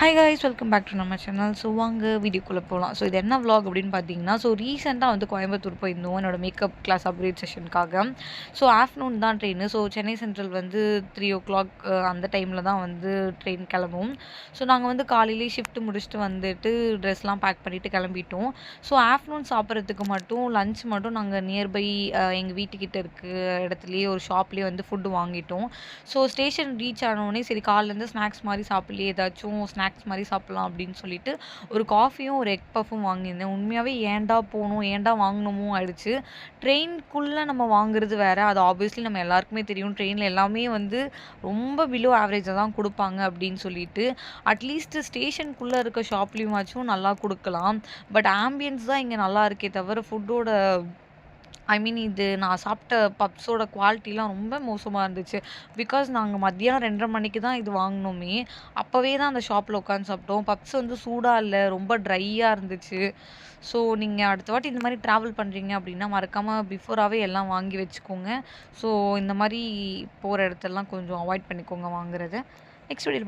Hi guys welcome back to நம்ம channel. So வாங்க வீடியோக்குள்ளே போகலாம். ஸோ இது என்ன vlog அப்படின்னு பார்த்தீங்கன்னா, ஸோ ரீசெண்டாக வந்து கோயம்புத்தூர் போயிருந்தோம் என்னோட மேக்கப் கிளாஸ் அப்கிரேட் செஷனுக்காக. ஸோ ஆஃப்டர்நூன் தான் ட்ரெயின். ஸோ சென்னை சென்ட்ரல் வந்து 3:00 அந்த டைமில் தான் வந்து ட்ரெயின் கிளம்பும். ஸோ நாங்கள் வந்து காலையிலேயே ஷிஃப்ட் முடிச்சுட்டு வந்துட்டு ட்ரெஸ்லாம் பேக் பண்ணிவிட்டு கிளம்பிட்டோம். ஸோ ஆஃப்டர்நூன் சாப்பிட்றதுக்கு மட்டும் லஞ்ச் மட்டும் நாங்கள் நியர்பை எங்கள் வீட்டுக்கிட்ட இருக்க இடத்துலையே ஒரு ஷாப்லேயே வந்து ஃபுட்டு வாங்கிட்டோம். ஸோ ஸ்டேஷன் ரீச் ஆனோடனே சரி காலைலேருந்து ஸ்நாக்ஸ் மாதிரி சாப்பிட்லையே ஏதாச்சும் ஸ்நாக்ஸ் மாதிரி சாப்பிட்லாம் அப்படின்னு சொல்லிட்டு ஒரு காஃபியும் ஒரு எக் பஃப்பும் வாங்கியிருந்தேன். உண்மையாகவே ஏன்டா போனோம் ஏன்டா வாங்கினோமோ ஆயிடுச்சு. ட்ரெயின்குள்ளே நம்ம வாங்குறது வேறு. அது ஆப்வியஸ்லி நம்ம எல்லாருக்குமே தெரியும். ட்ரெயினில் எல்லாமே வந்து ரொம்ப பிலோ ஆவரேஜாக தான் கொடுப்பாங்க அப்படின்னு சொல்லிட்டு அட்லீஸ்ட் ஸ்டேஷனுக்குள்ளே இருக்க ஷாப்லேயுமாச்சும் நல்லா கொடுக்கலாம். பட் ஆம்பியன்ஸ் தான் இங்கே நல்லா இருக்கே தவிர ஃபுட்டோட இது நான் சாப்பிட்ட பப்ஸோட குவாலிட்டிலாம் ரொம்ப மோசமா இருந்துச்சு. பிகாஸ் நாங்க மத்தியானம் 2:30 மணிக்கு தான் இது வாங்குனோமே! அப்பவே தான் அந்த ஷாப்ல உட்காந்து சாப்பிட்டோம். பப்ஸ் வந்து சூடா இல்ல. ரொம்ப ட்ரையா இருந்துச்சு. ஸோ நீங்க அடுத்த வாட்டி இந்த மாரி ட்ராவல் பண்றீங்க அப்டின்னா, மறக்காம பிஃபோராவே எல்லாம் வாங்கி வச்சுக்கோங்க. ஸோ இந்த மாரி போற இடத்தெல்லாம் கொஞ்சம் அவாய்ட் பண்ணிக்கோங்க வாங்குறத. நெக்ஸ்ட் வீடியோல